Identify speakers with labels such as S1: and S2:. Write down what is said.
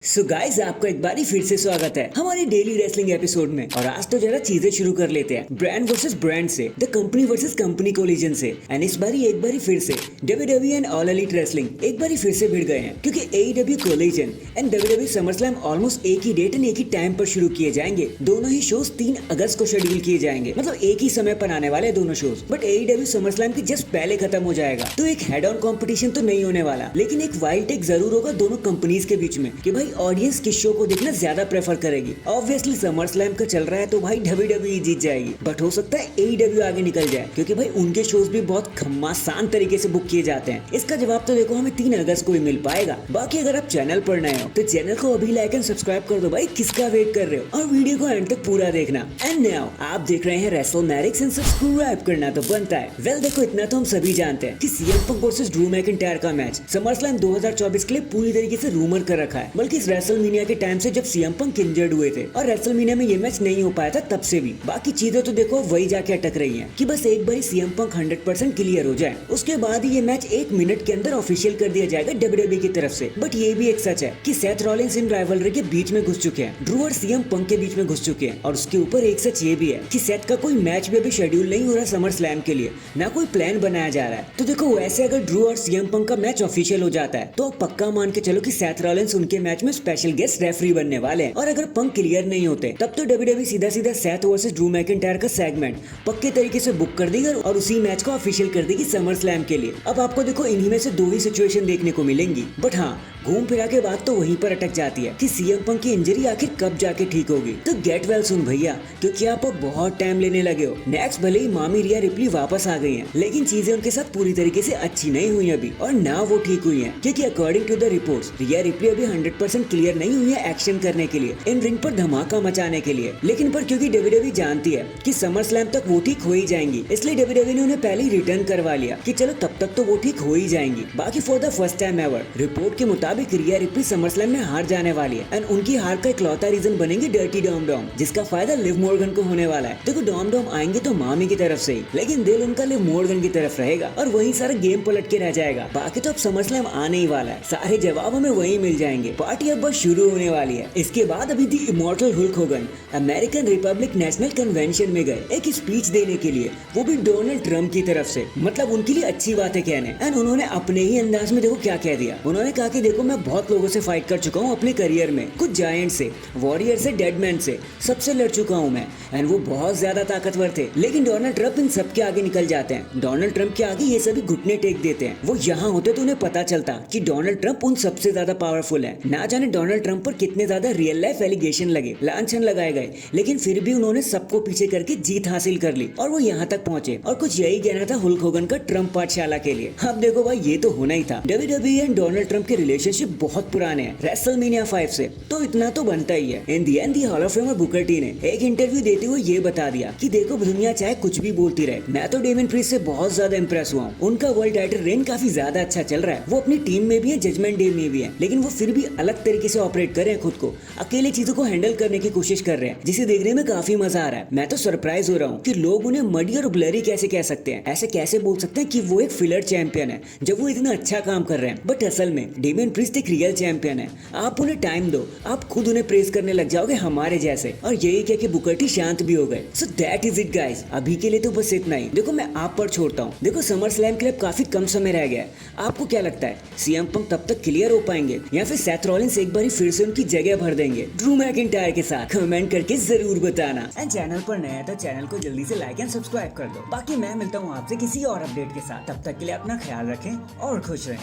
S1: So guys आपका एक बारी फिर से स्वागत है हमारे डेली रेसलिंग एपिसोड में। और आज तो जरा चीजें शुरू कर लेते हैं ब्रांड वर्सेस ब्रांड से, the company versus company collision से। एंड इस बारी एक बारी फिर से WWE and all elite wrestling एक बारी फिर से भिड़ गए हैं, क्योंकि AEW collision and WWE SummerSlam almost एक ही डेट एंड एक ही टाइम पर शुरू किए जाएंगे। दोनों ही शोज 3 अगस्त को शेड्यूल किए जाएंगे, मतलब एक ही समय पर आने वाले दोनों शोज। बट AEW समरस्लैम के जस्ट पहले खत्म हो जाएगा, तो एक हेड ऑन कॉम्पिटिशन तो नहीं होने वाला, लेकिन एक वाइल्ड टेक जरूर होगा दोनों कंपनीज के बीच में कि भाई ऑडियंस किस शो को देखना ज्यादा प्रेफर करेगी। ऑब्वियसली समर स्लैम का चल रहा है तो भाई WWE जीत जाएगी, बट हो सकता है AEW आगे निकल जाए, क्योंकि भाई उनके शोज भी बहुत घमासान तरीके से बुक किए जाते हैं। इसका जवाब तो देखो हमें 3 अगस्त को ही मिल पाएगा। बाकी अगर आप चैनल पर नए हो तो चैनल को अभी लाइक एंड सब्सक्राइब कर दो भाई, किसका वेट कर रहे हो, और वीडियो को एंड तक पूरा देखना। एंड नाउ आप देख रहे हैं रेसलमैनिक्स एंड सब्सक्राइब करना तो बनता है। वेल देखो इतना तो हम सभी जानते हैं कि CM Punk versus Drew McIntyre का मैच समरस्लैम 2024 के लिए पूरी तरीके से रूमर कर रखा है, बल्कि इस रेसलमेनिया के टाइम से जब CM Punk इंजर्ड हुए थे और रेसलमेनिया में ये मैच नहीं हो पाया था तब से भी। बाकी चीजें तो देखो वही जाके अटक रही हैं कि बस एक बार CM Punk 100% क्लियर हो जाए, उसके बाद ही ये मैच 1 मिनट के अंदर ऑफिशियल कर दिया जाएगा WWE की तरफ से। बट ये भी एक सच है कि सेथ रॉलिंस इन राइवलरी के बीच में घुस चुके हैं, ड्रू और CM Punk के बीच में घुस चुके हैं। और उसके ऊपर एक सच ये भी है कि सेथ का कोई मैच भी अभी शेड्यूल नहीं हो रहा समर स्लैम के लिए, ना कोई प्लान बनाया जा रहा है। तो देखो वैसे अगर ड्रू और CM Punk का मैच ऑफिशियल हो जाता है तो पक्का मान के चलो कि सेथ रॉलिंस उनके मैच में स्पेशल गेस्ट रेफरी बनने वाले हैं। और अगर पंक क्लियर नहीं होते तब तो WWE सीधा सीधा सेथ वर्सेस ड्रू मैकिंटायर का सेगमेंट पक्के तरीके से बुक कर देगी और उसी मैच को ऑफिशियल कर देगी समर स्लैम के लिए। अब आपको देखो इन्हीं में से 2 ही सिचुएशन देखने को मिलेंगी, बट हाँ घूम फिरा के बात तो वहीं पर अटक जाती है कि CM Punk की इंजरी आखिर कब जाके ठीक होगी। तो गेट वेल सुन भैया, क्योंकि आप अब बहुत टाइम लेने लगे हो। नेक्स्ट भले ही मामी रिया रिप्ली वापस आ गई हैं, लेकिन चीजें उनके साथ पूरी तरीके से अच्छी नहीं हुई अभी, और ना वो ठीक हुई हैं, क्योंकि according to the reports Rhea Ripley अभी 100% क्लियर नहीं हुई है एक्शन करने के लिए, इन रिंग पर धमाका मचाने के लिए। लेकिन पर क्योंकि WWE जानती है कि समर स्लैम तक वो ठीक हो ही जाएंगी, इसलिए WWE ने उन्हें पहले ही रिटर्न करवा लिया कि चलो तब तक तो वो ठीक हो ही जाएंगी। बाकी for the first time ever report के मुताबिक रिया रिप्ली समर स्लैम में हार जाने वाली है, एंड उनकी हार का इकलौता रीजन बनेंगे डर्टी डॉम डॉम, जिसका फायदा लिव मॉर्गन को होने वाला है। देखो डॉम डॉम आएंगे तो मामी की तरफ से ही, लेकिन दिल उनका लिव मॉर्गन की तरफ रहेगा और वही सारा गेम पलट के रह जाएगा। बाकी तो अब समर स्लैम आने ही वाला है, सारे जवाब हमें वही मिल जाएंगे। पार्टी अब बस शुरू होने वाली है। इसके बाद अभी the immortal Hulk Hogan American republic national convention में गए एक स्पीच देने के लिए, वो भी डोनाल्ड ट्रम्प की तरफ से, मतलब उनके लिए अच्छी बातें कहने। एंड उन्होंने अपने ही अंदाज में देखो क्या कह दिया। उन्होंने कहा कि देखो मैं बहुत लोगों से फाइट कर चुका हूँ अपने करियर में, कुछ जायंट से, वॉरियर से, डेडमैन से, सबसे लड़ चुका हूँ मैं, एंड वो बहुत ज्यादा ताकतवर थे। लेकिन डोनाल्ड ट्रम्प इन सबके आगे निकल जाते हैं। डोनाल्ड ट्रम्प के आगे ये सभी घुटने टेक देते हैं। वो यहाँ होते तो उन्हें पता चलता कि डोनाल्ड ट्रम्प उन सबसे ज्यादा पावरफुल है। ना जाने डोनाल्ड ट्रम्प पर कितने ज्यादा रियल लाइफ एलिगेशन लगे, लांछन लगाए गए, लेकिन फिर भी उन्होंने सबको पीछे करके जीत हासिल कर ली और वो यहाँ तक पहुंचे। और कुछ यही कहना था हुल्क होगन का ट्रम्प पाठशाला के लिए। अब देखो भाई ये तो होना ही था। WWE एंड डोनाल्ड ट्रम्प के रिलेशनशिप बहुत पुराने हैं, रेसलमेनिया 5 से, तो इतना तो बनता ही है। In the end the hall of famer Booker T ने एक इंटरव्यू देते हुए ये बता दिया कि देखो दुनिया चाहे कुछ भी बोलती रहे, मैं तो डेमियन प्रीस्ट से बहुत ज्यादा इंप्रेस हुआ हूँ। उनका वर्ल्ड टाइटल रेन काफी ज्यादा अच्छा चल रहा है। वो अपनी टीम में भी है, जजमेंट डे में भी है, लेकिन वो फिर भी अलग तरीके से ऑपरेट कर रहे हैं, खुद को अकेले चीजों को हैंडल करने की कोशिश कर रहे हैं, जिसे देखने में काफी मजा आ रहा है। मैं तो सरप्राइज हो रहा हूँ कि लोग उन्हें मडी और ब्लरी कैसे कह सकते हैं, ऐसे कैसे बोल सकते हैं कि वो एक फिलर चैंपियन है जब वो इतना अच्छा काम कर रहे हैं। बट असल में डेमियन प्रीस्ट एक रियल चैंपियन है। आप उन्हें टाइम दो, आप खुद उन्हें प्रेस करने लग जाओगे हमारे जैसे, और यही कह के बुकर टी शांत भी हो गए। So that is it guys, अभी के लिए तो बस इतना ही। देखो मैं आप पर छोड़ता हूँ। देखो समर स्लैम के लिए काफी कम समय रह गया है। आपको क्या लगता है CM Punk तब तक क्लियर हो पाएंगे, या फिर सेथ रॉलिंस एक बार फिर से उनकी जगह भर देंगे ड्रू मैकिंटायर के साथ? कमेंट करके जरूर बताना। एंड चैनल पर नया है तो चैनल को जल्दी से लाइक एंड सब्सक्राइब कर दो। बाकी मैं मिलता हूँ आपसे किसी और अपडेट के साथ। तब तक के लिए अपना ख्याल रखें और खुश रहें।